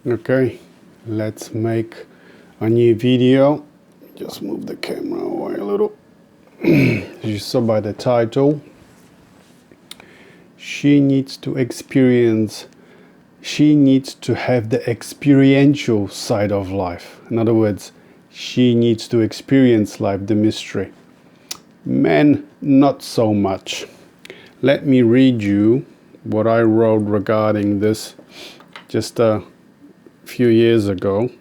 Okay, let's make a new video. Just move the camera away a little. As you saw by the title, she needs to experience, she needs to have the experiential side of life. In other words, she needs to experience life, the mystery. Men, not so much. Let me read you what I wrote regarding this just a few years ago.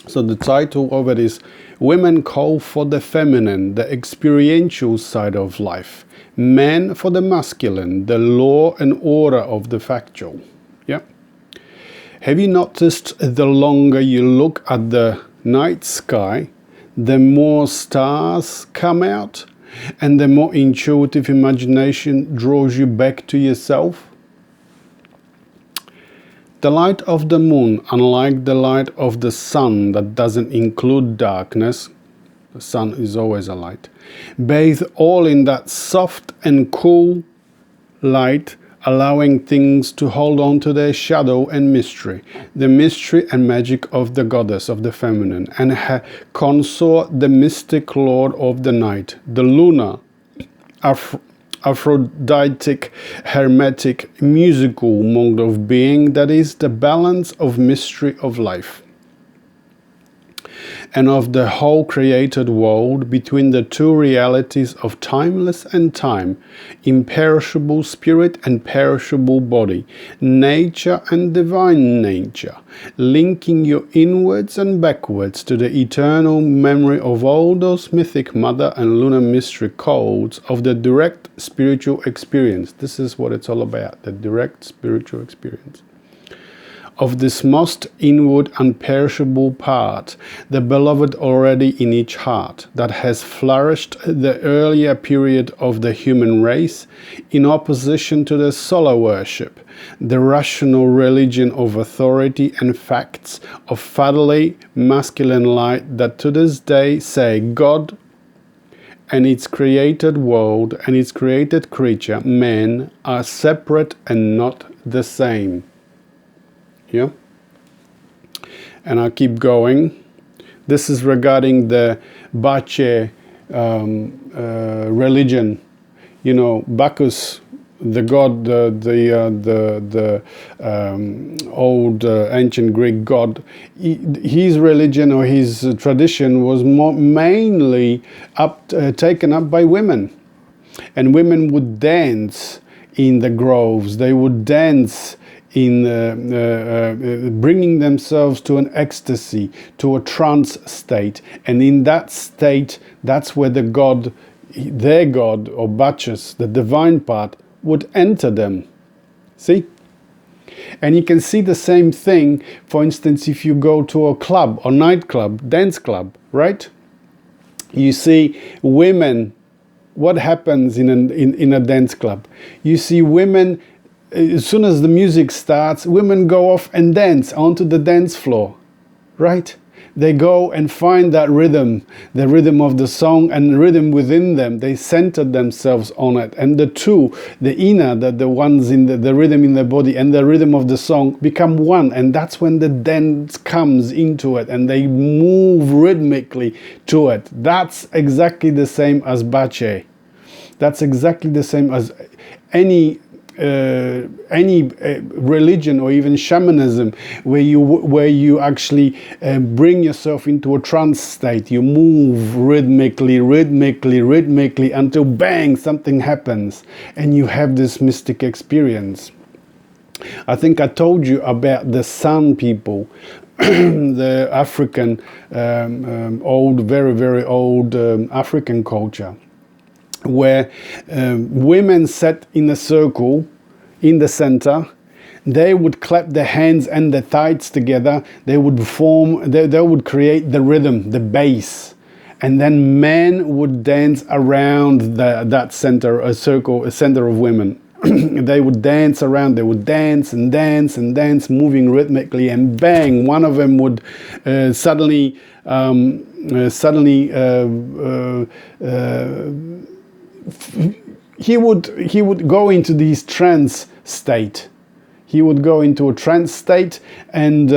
So the title of it is Women Call for the Feminine, the Experiential Side of Life. Men for the Masculine, the Law and Order of the Factual. Yeah. Have you noticed the longer you look at the night sky, the more stars come out and the more intuitive imagination draws you back to yourself? The light of the moon, unlike the light of the sun that doesn't include darkness, the sun is always a light, bathe all in that soft and cool light, allowing things to hold on to their shadow and mystery, the mystery and magic of the goddess of the feminine, and her consort, the mystic lord of the night, the lunar, Aphroditic-Hermetic musical mode of being that is the balance of mystery of life and of the whole created world between the two realities of timeless and time, imperishable spirit and perishable body, nature and divine nature, linking you inwards and backwards to the eternal memory of all those mythic mother and lunar mystery codes of the direct spiritual experience. This is what it's all about, the direct spiritual experience. Of this most inward unperishable part, the beloved already in each heart, that has flourished the earlier period of the human race, in opposition to the solar worship, the rational religion of authority and facts, of fatally masculine light that to this day say God and its created world and its created creature, men, are separate and not the same. Yeah, and I'll keep going. This is regarding the Bache religion. You know, Bacchus, the god, the old ancient Greek god. His religion or his tradition was mainly taken up by women, and women would dance in the groves. They would dance in bringing themselves to an ecstasy, to a trance state. And in that state, that's where the god, their god, or Bacchus, the divine part, would enter them. See? And you can see the same thing, for instance, if you go to a club, or nightclub, dance club, right? You see women, what happens in a dance club? You see women. As soon as the music starts, women go off and dance onto the dance floor, right? They go and find that rhythm, the rhythm of the song and the rhythm within them. They center themselves on it. And the two, the inner, the ones in the rhythm in the body and the rhythm of the song become one. And that's when the dance comes into it and they move rhythmically to it. That's exactly the same as Bache. That's exactly the same as any religion or even shamanism where you actually bring yourself into a trance state. You move rhythmically until bang, something happens and you have this mystic experience. I think I told you about the Sun people, the African old, very old African culture, where women sat in a circle in the center. They would clap their hands and their thighs together. They would form, they would create the rhythm, the bass. And then men would dance around that center, a circle, a center of women. They would dance around, they would dance and dance and dance, moving rhythmically, and bang, one of them would suddenly he would go into this trance state, He would go into a trance state, and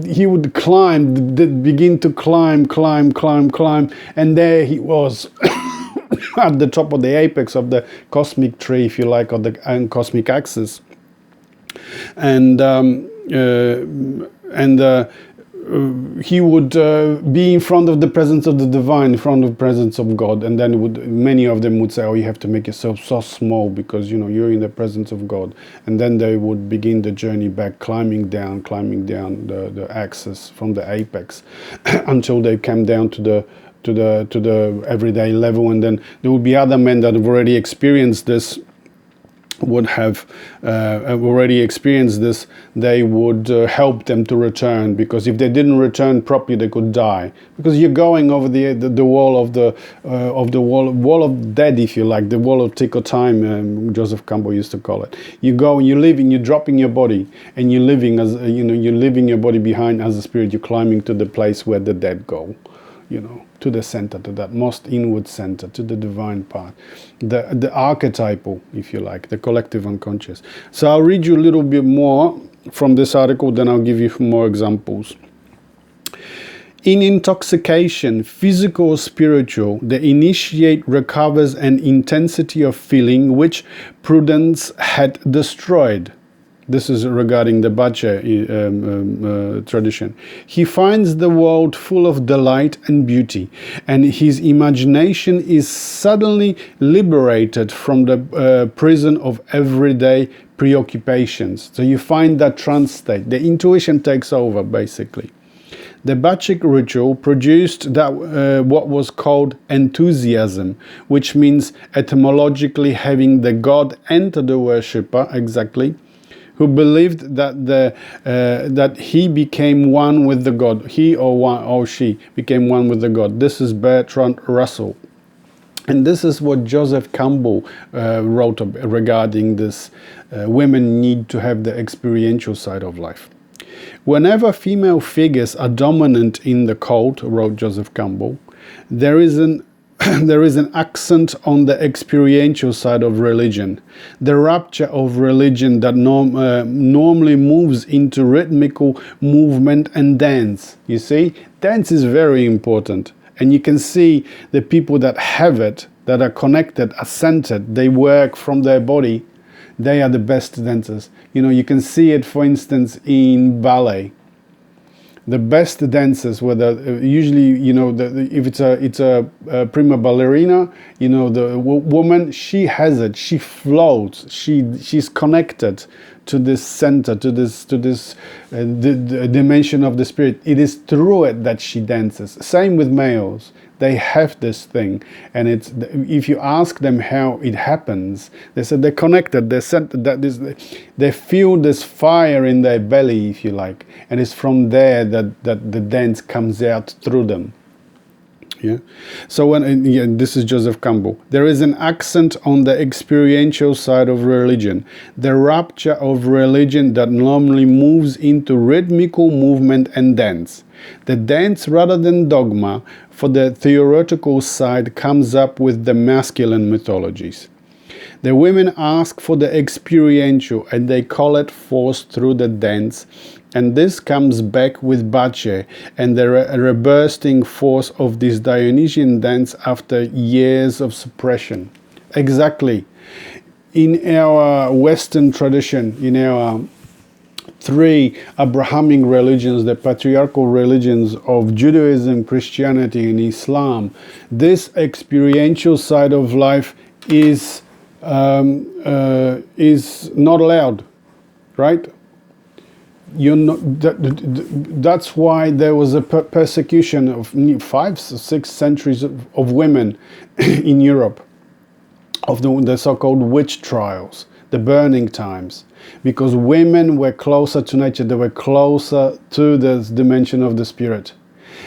he would begin to climb, and there he was at the top of the apex of the cosmic tree, if you like, or the cosmic axis. And he would be in front of the presence of the divine, in front of the presence of God, and then many of them would say, "Oh, you have to make yourself so small because you're in the presence of God." And then they would begin the journey back, climbing down the axis from the apex until they came down to the everyday level. And then there would be other men that have already experienced this. They would help them to return, because if they didn't return properly, they could die. Because you're going over the wall of the wall of dead, if you like, the wall of tick or time. Joseph Campbell used to call it. You go and you're living, you're dropping your body, and you're living as you're leaving your body behind as a spirit. You're climbing to the place where the dead go. To the center, to that most inward center, to the divine part, the archetypal, if you like, the collective unconscious. So I'll read you a little bit more from this article, then I'll give you more examples. In intoxication, physical or spiritual, the initiate recovers an intensity of feeling which prudence had destroyed. This is regarding the Bache tradition. He finds the world full of delight and beauty, and his imagination is suddenly liberated from the prison of everyday preoccupations. So you find that trance state. The intuition takes over, basically. The Bachic ritual produced that what was called enthusiasm, which means etymologically having the god enter the worshipper, exactly, who believed that he became one with the God. He or she became one with the God. This is Bertrand Russell. And this is what Joseph Campbell wrote regarding this. Women need to have the experiential side of life. Whenever female figures are dominant in the cult, wrote Joseph Campbell, there is an accent on the experiential side of religion, the rapture of religion that normally moves into rhythmical movement and dance. You see, dance is very important, and you can see the people that have it, that are connected, are centered, they work from their body, they are the best dancers. You can see it, for instance, in ballet. The best dancers, usually, if it's a prima ballerina, the woman, she has it, she floats, she's connected to this center, to this the dimension of the spirit. It is through it that she dances. Same with males. They have this thing, and if you ask them how it happens, they said they're connected. They feel this fire in their belly, if you like, and it's from there that the dance comes out through them. Yeah. So this is Joseph Campbell. There is an accent on the experiential side of religion, the rapture of religion that normally moves into rhythmical movement and dance. The dance, rather than dogma, for the theoretical side, comes up with the masculine mythologies. The women ask for the experiential, and they call it force through the dance. And this comes back with Bache and the rebursting force of this Dionysian dance after years of suppression. Exactly. In our Western tradition, in our three Abrahamic religions, the patriarchal religions of Judaism, Christianity, and Islam, this experiential side of life is not allowed, right? That's why there was a persecution of 5 or 6 centuries of women in Europe, of the so-called witch trials, the burning times, because women were closer to nature, they were closer to the dimension of the spirit,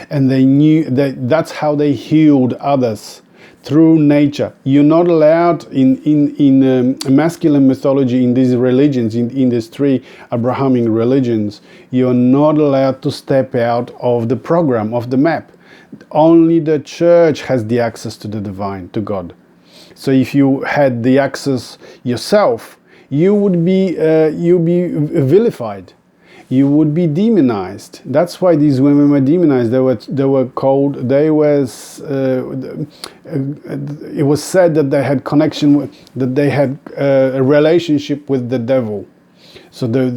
and they knew that's how they healed others. Through nature. You're not allowed in masculine mythology, in these religions, in these 3 Abrahamic religions, you're not allowed to step out of the program, of the map. Only the church has the access to the divine, to God. So if you had the access yourself, you'd be vilified. You would be demonized. That's why these women were demonized. They were called. It was said that they had connection with, that they had a relationship with the devil. So the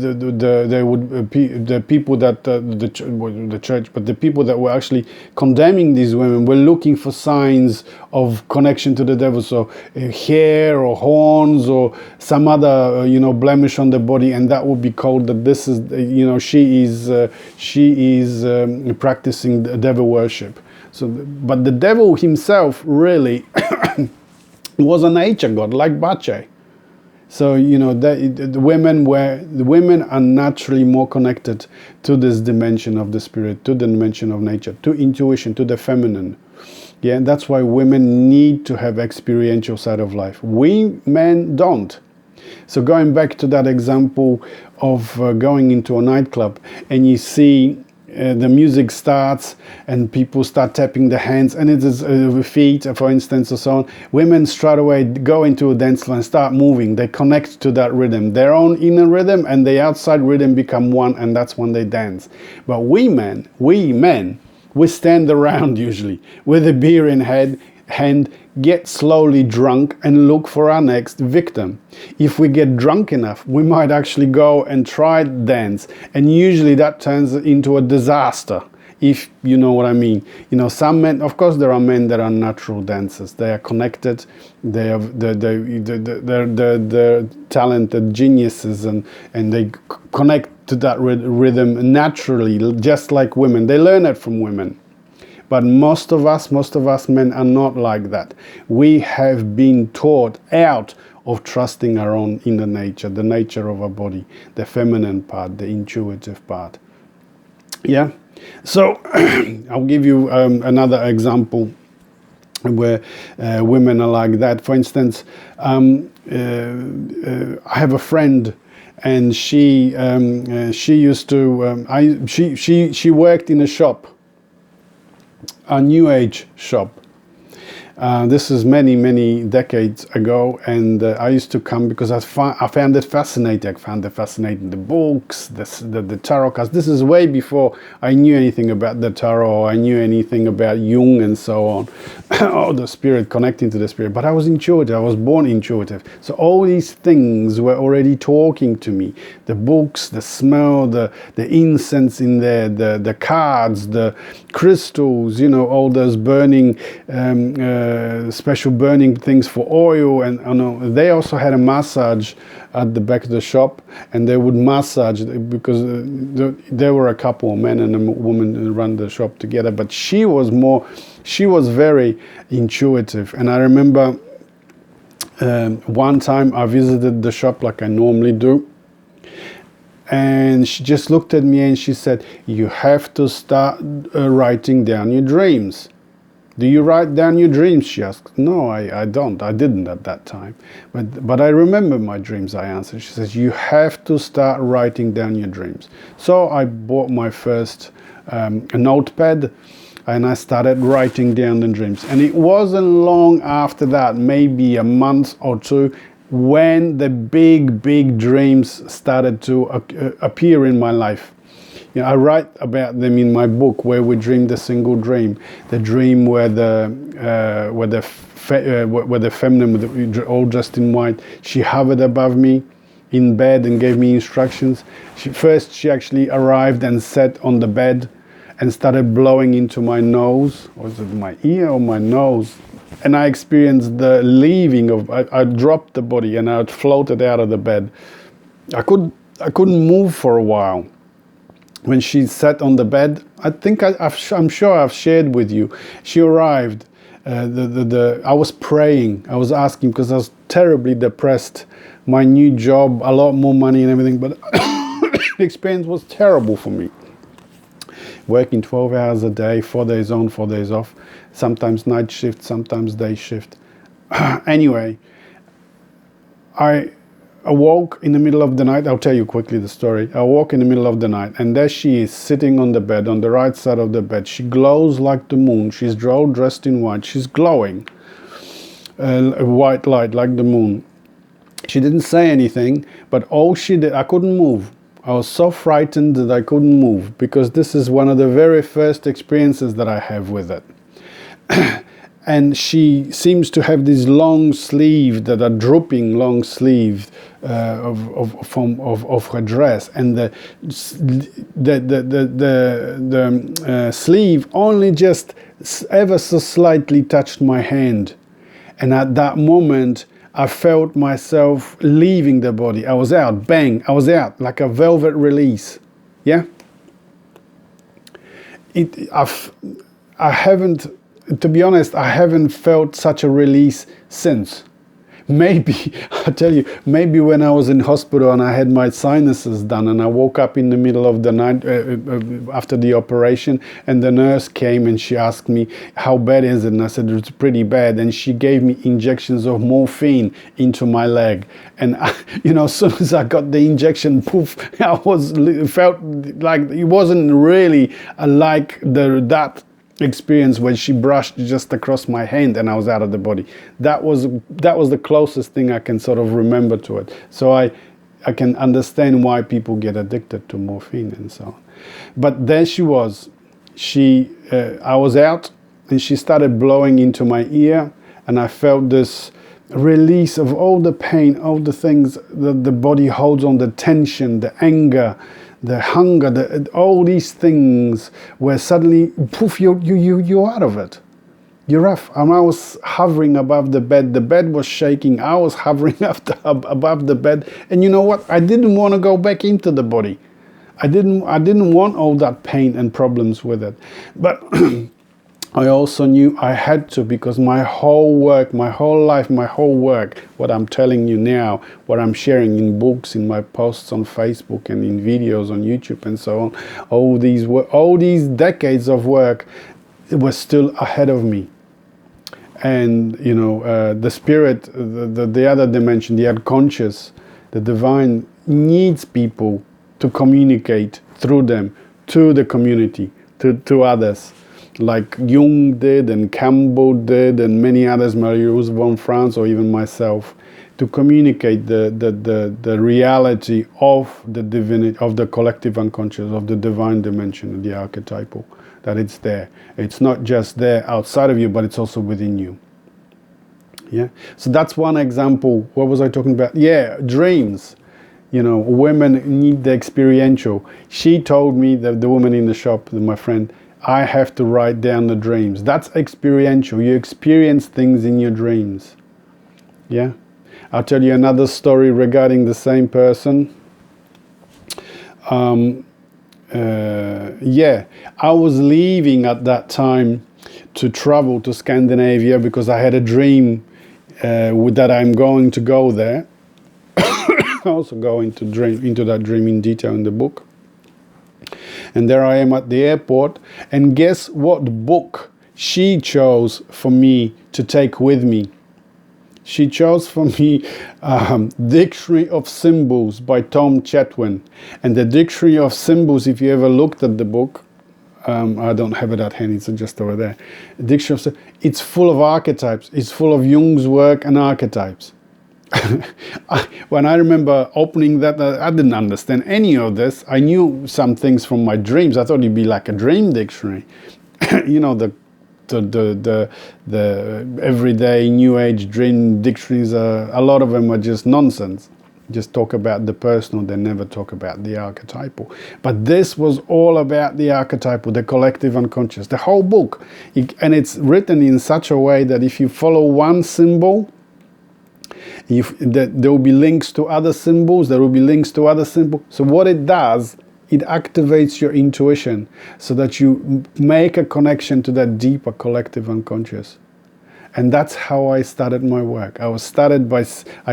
people that the church, but the people that were actually condemning these women were looking for signs of connection to the devil. So hair or horns or some other blemish on the body, and that would be called that this is she is practicing the devil worship. So, but the devil himself really was a nature god like Bache. So the women are naturally more connected to this dimension of the spirit, to the dimension of nature, to intuition, to the feminine. Yeah, and that's why women need to have experiential side of life. We men don't. So going back to that example of going into a nightclub and you see the music starts and people start tapping their hands and it is feet, for instance, or so on. Women straight away go into a dance floor and start moving. They connect to that rhythm, their own inner rhythm and the outside rhythm become one, and that's when they dance. But we men, we stand around usually with a beer in hand, get slowly drunk and look for our next victim. If we get drunk enough, we might actually go and try dance, and usually that turns into a disaster, if you know what I mean. Some men, of course there are men that are natural dancers. They are connected, they're talented geniuses, and they connect to that rhythm naturally, just like women. They learn it from women. But most of us men are not like that. We have been taught out of trusting our own inner nature, the nature of our body, the feminine part, the intuitive part. Yeah? So, I'll give you another example where women are like that. For instance, I have a friend, and she used to, she worked in a shop, a new age shop. This is many decades ago, and I used to come because I found it fascinating. I found it fascinating, the books, the tarot cards. This is way before I knew anything about the tarot, or I knew anything about Jung and so on, or the spirit, connecting to the spirit. But I was intuitive. I was born intuitive. So all these things were already talking to me. The books, the smell, the incense in there, the cards, the crystals, all those burning special burning things for oil, and they also had a massage at the back of the shop, and they would massage, because there were a couple, a man and a woman who run the shop together, but she was very intuitive. And I remember one time I visited the shop like I normally do, and she just looked at me and she said, "You have to start writing down your dreams." "Do you write down your dreams?" she asked. "No, I don't. I didn't at that time. But I remember my dreams," I answered. She says, "You have to start writing down your dreams." So I bought my first a notepad, and I started writing down the dreams. And it wasn't long after that, maybe a month or two, when the big dreams started to appear in my life. I write about them in my book, Where We Dreamed a Single Dream. The dream where the feminine, all dressed in white, she hovered above me in bed and gave me instructions. She actually arrived and sat on the bed and started blowing into my nose. Was it my ear or my nose? And I experienced the leaving of. I dropped the body and I floated out of the bed. I couldn't move for a while. When she sat on the bed, I think I'm sure I've shared with you. She arrived. I was praying. I was asking, because I was terribly depressed. My new job, a lot more money and everything, but the experience was terrible for me. Working 12 hours a day, 4 days on, 4 days off. Sometimes night shift, sometimes day shift. Anyway, I awoke in the middle of the night. I'll tell you quickly the story. I awoke in the middle of the night, and there she is sitting on the bed, on the right side of the bed. She glows like the moon. She's all dressed in white. She's glowing, a white light like the moon. She didn't say anything, but all she did, I couldn't move. I was so frightened that I couldn't move, because this is one of the very first experiences that I have with it. And she seems to have these long sleeves that are drooping long sleeves of her dress, and the sleeve only just ever so slightly touched my hand, and at that moment I felt myself leaving the body. I was out, bang, I was out, like a velvet release. Yeah. I haven't, to be honest, I haven't felt such a release since. Maybe, I tell you, maybe when I was in hospital and I had my sinuses done, and I woke up in the middle of the night after the operation, and the nurse came and she asked me, how bad is it? And I said, it's pretty bad. And she gave me injections of morphine into my leg. And as soon as I got the injection, poof, felt like it wasn't really like that experience when she brushed just across my hand and I was out of the body. That was the closest thing I can sort of remember to it. So I can understand why people get addicted to morphine and so on. But there she was. I was out, and she started blowing into my ear, and I felt this release of all the pain, all the things that the body holds on, the tension, the anger, the hunger, all these things, where suddenly, poof, you're out of it. You're off. And I was hovering above the bed. The bed was shaking. I was hovering above the bed. And you know what? I didn't want to go back into the body. I didn't want all that pain and problems with it. But I also knew I had to, because my whole work, my whole life, my whole work, what I'm telling you now, what I'm sharing in books, in my posts on Facebook and in videos on YouTube and so on, all these decades of work, it was still ahead of me. And, the spirit, the other dimension, the unconscious, the divine needs people to communicate through them to the community, to others. Like Jung did, and Campbell did, and many others, Marie-Rose von Franz, or even myself, to communicate the reality of the divinity, of the collective unconscious, of the divine dimension, of the archetypal, that it's there. It's not just there outside of you, but it's also within you. Yeah. So that's one example. What was I talking about? Yeah, dreams. Women need the experiential. She told me, that the woman in the shop, my friend, I have to write down the dreams. That's experiential. You experience things in your dreams. Yeah. I'll tell you another story regarding the same person. I was leaving at that time to travel to Scandinavia, because I had a dream that I'm going to go there. I also go into that dream in detail in the book. And there I am at the airport, and guess what book she chose for me to take with me? She chose for me Dictionary of Symbols by Tom Chetwynd. And the Dictionary of Symbols, if you ever looked at the book, I don't have it at hand, it's just over there. Dictionary of Symbols, it's full of archetypes. It's full of Jung's work and archetypes. When I remember opening that, I didn't understand any of this. I knew some things from my dreams. I thought it'd be like a dream dictionary. The everyday new age dream dictionaries, a lot of them are just nonsense. Just talk about the personal, they never talk about the archetypal. But this was all about the archetypal, the collective unconscious, the whole book. And it's written in such a way that if you follow one symbol, there will be links to other symbols, there will be links to other symbols. So what it does, it activates your intuition so that you make a connection to that deeper collective unconscious. And that's how I started my work. I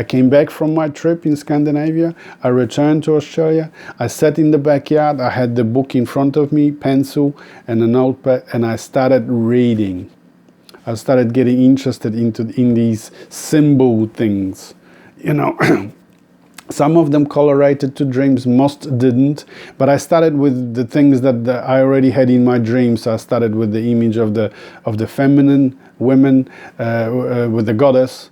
came back from my trip in Scandinavia, I returned to Australia, I sat in the backyard, I had the book in front of me, pencil and a notepad, and I started reading. I started getting interested in these symbol things, Some of them correlated to dreams, most didn't. But I started with the things that I already had in my dreams. So I started with the image of the feminine women, with the goddess,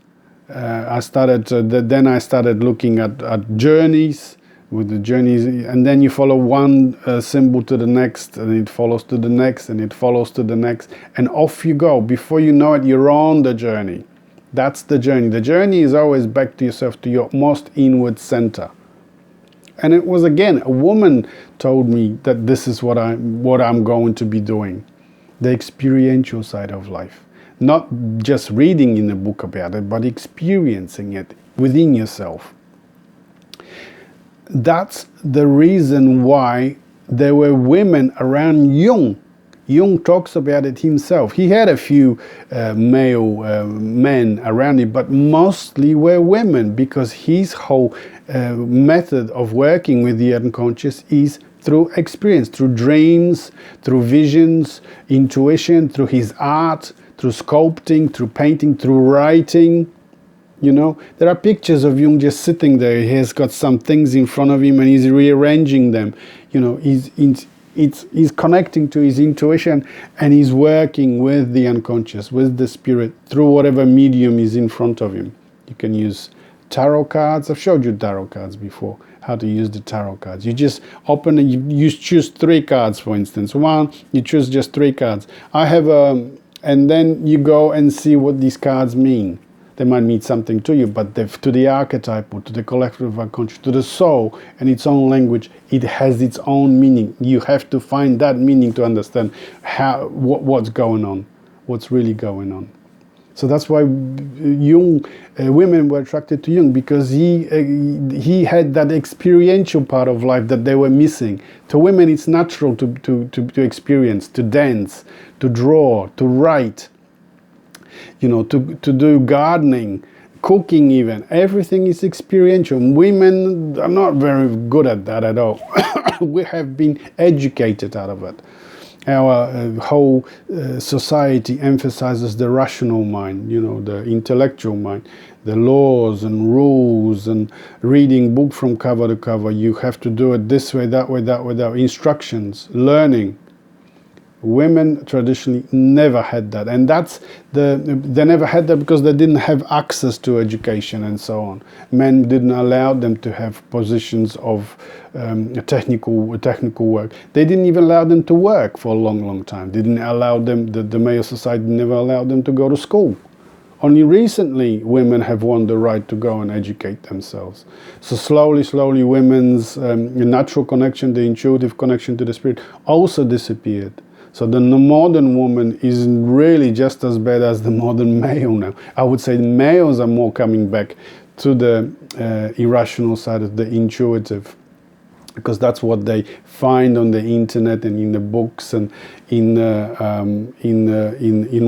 Then I started looking at journeys, with the journeys, and then you follow one symbol to the next, and it follows to the next, and it follows to the next, and off you go. Before you know it, you're on the journey. That's the journey. The journey is always back to yourself, to your most inward center. And it was, again, a woman told me that this is what I'm going to be doing. The experiential side of life. Not just reading in a book about it, but experiencing it within yourself. That's the reason why there were women around Jung. Jung talks about it himself. He had a few male men around him, but mostly were women, because his whole method of working with the unconscious is through experience, through dreams, through visions, intuition, through his art, through sculpting, through painting, through writing. You know, there are pictures of Jung just sitting there. He has got some things in front of him and he's rearranging them. You know, he's connecting to his intuition, and he's working with the unconscious, with the spirit, through whatever medium is in front of him. You can use tarot cards. I've showed you tarot cards before, how to use the tarot cards. You just open and you choose 3 cards, for instance. One, you choose just 3 cards. I have and then you go and see what these cards mean. They might mean something to you, but to the archetype, or to the collective unconscious, to the soul and its own language, it has its own meaning. You have to find that meaning to understand what's going on, what's really going on. So that's why Jung, women were attracted to Jung, because he had that experiential part of life that they were missing. To women, it's natural to experience, to dance, to draw, to write. You know, to do gardening, cooking even. Everything is experiential. Women are not very good at that at all. We have been educated out of it. Our whole society emphasizes the rational mind, you know, the intellectual mind, the laws and rules, and reading book from cover to cover. You have to do it this way, that way, that way, that way. Instructions, learning. Women traditionally never had that, and they never had that because they didn't have access to education and so on. Men didn't allow them to have positions of technical work. They didn't even allow them to work for a long time. They didn't allow them. The male society never allowed them to go to school. Only recently, women have won the right to go and educate themselves. So slowly, women's natural connection, the intuitive connection to the spirit, also disappeared. So the modern woman is really just as bad as the modern male now. I would say the males are more coming back to the irrational side of the intuitive, because that's what they find on the internet and in the books and in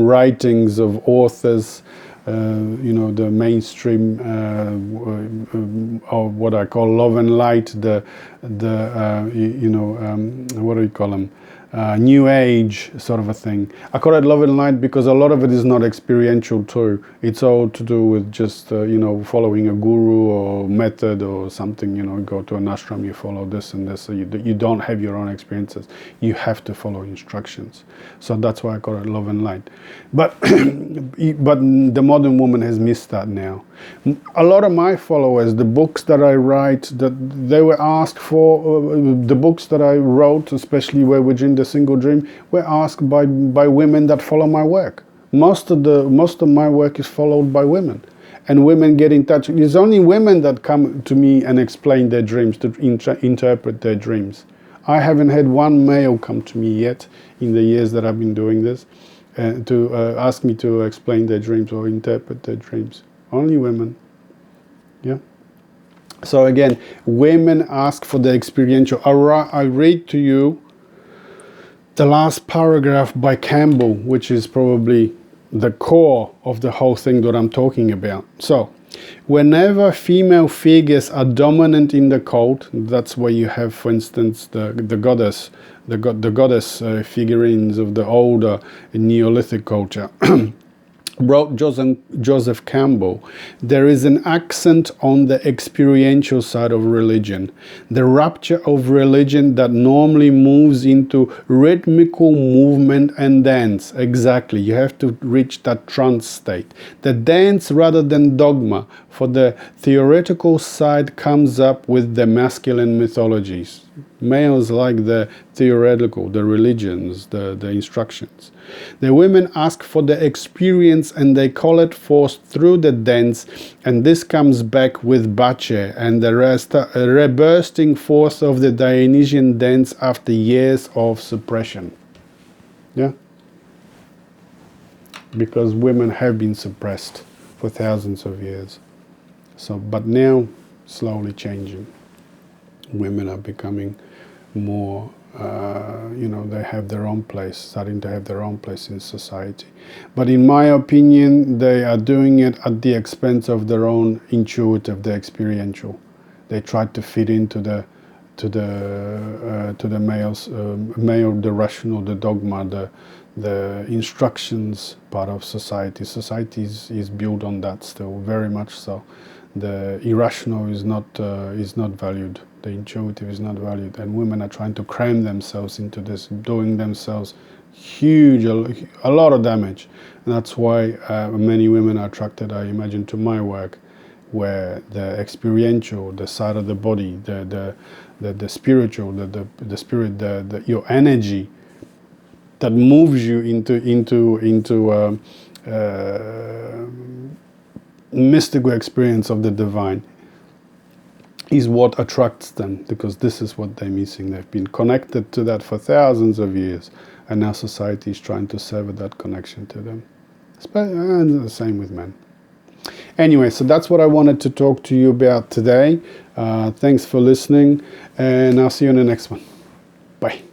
writings of authors. You know, the mainstream, or what I call love and light, what do you call them? New age sort of a thing. I call it love and light because a lot of it is not experiential too. It's all to do with just following a guru or method or something. You know, go to an ashram, you follow this and this. So you don't have your own experiences. You have to follow instructions. So that's why I call it love and light. But the modern woman has missed that now. A lot of my followers, the books that I write, that they were asked for, the books that I wrote, especially where within the single dream, were asked by women that follow my work. Most of my work is followed by women, and women get in touch. It's only women that come to me and explain their dreams, to interpret their dreams. I haven't had one male come to me yet in the years that I've been doing this to ask me to explain their dreams or interpret their dreams. Only women. Yeah. So again, women ask for the experiential. I read to you the last paragraph by Campbell, which is probably the core of the whole thing that I'm talking about. So, whenever female figures are dominant in the cult, that's where you have, for instance, the goddess, the goddess figurines of the older Neolithic culture. wrote Joseph Campbell, there is an accent on the experiential side of religion, the rapture of religion that normally moves into rhythmical movement and dance. Exactly, you have to reach that trance state. The dance rather than dogma, for the theoretical side comes up with the masculine mythologies. Males like the theoretical, the religions, the instructions. The women ask for the experience and they call it forth through the dance, and this comes back with Bache and the rest, rebursting forth of the Dionysian dance after years of suppression. Yeah? Because women have been suppressed for thousands of years. So, but now, slowly changing. Women are becoming more, they have their own place, starting to have their own place in society. But in my opinion, they are doing it at the expense of their own intuitive, the experiential. They try to fit into the males, the rational, the dogma, the instructions part of society. Society is built on that still, very much so. The irrational is not valued. The intuitive is not valued, and women are trying to cram themselves into this, doing themselves a lot of damage. And that's why many women are attracted, I imagine, to my work, where the experiential, the side of the body, the spiritual, the spirit, your energy that moves you into mystical experience of the divine is what attracts them, because this is what they're missing. They've been connected to that for thousands of years, and now society is trying to sever that connection to them. And the same with men. Anyway, so that's what I wanted to talk to you about today. Thanks for listening, and I'll see you in the next one. Bye.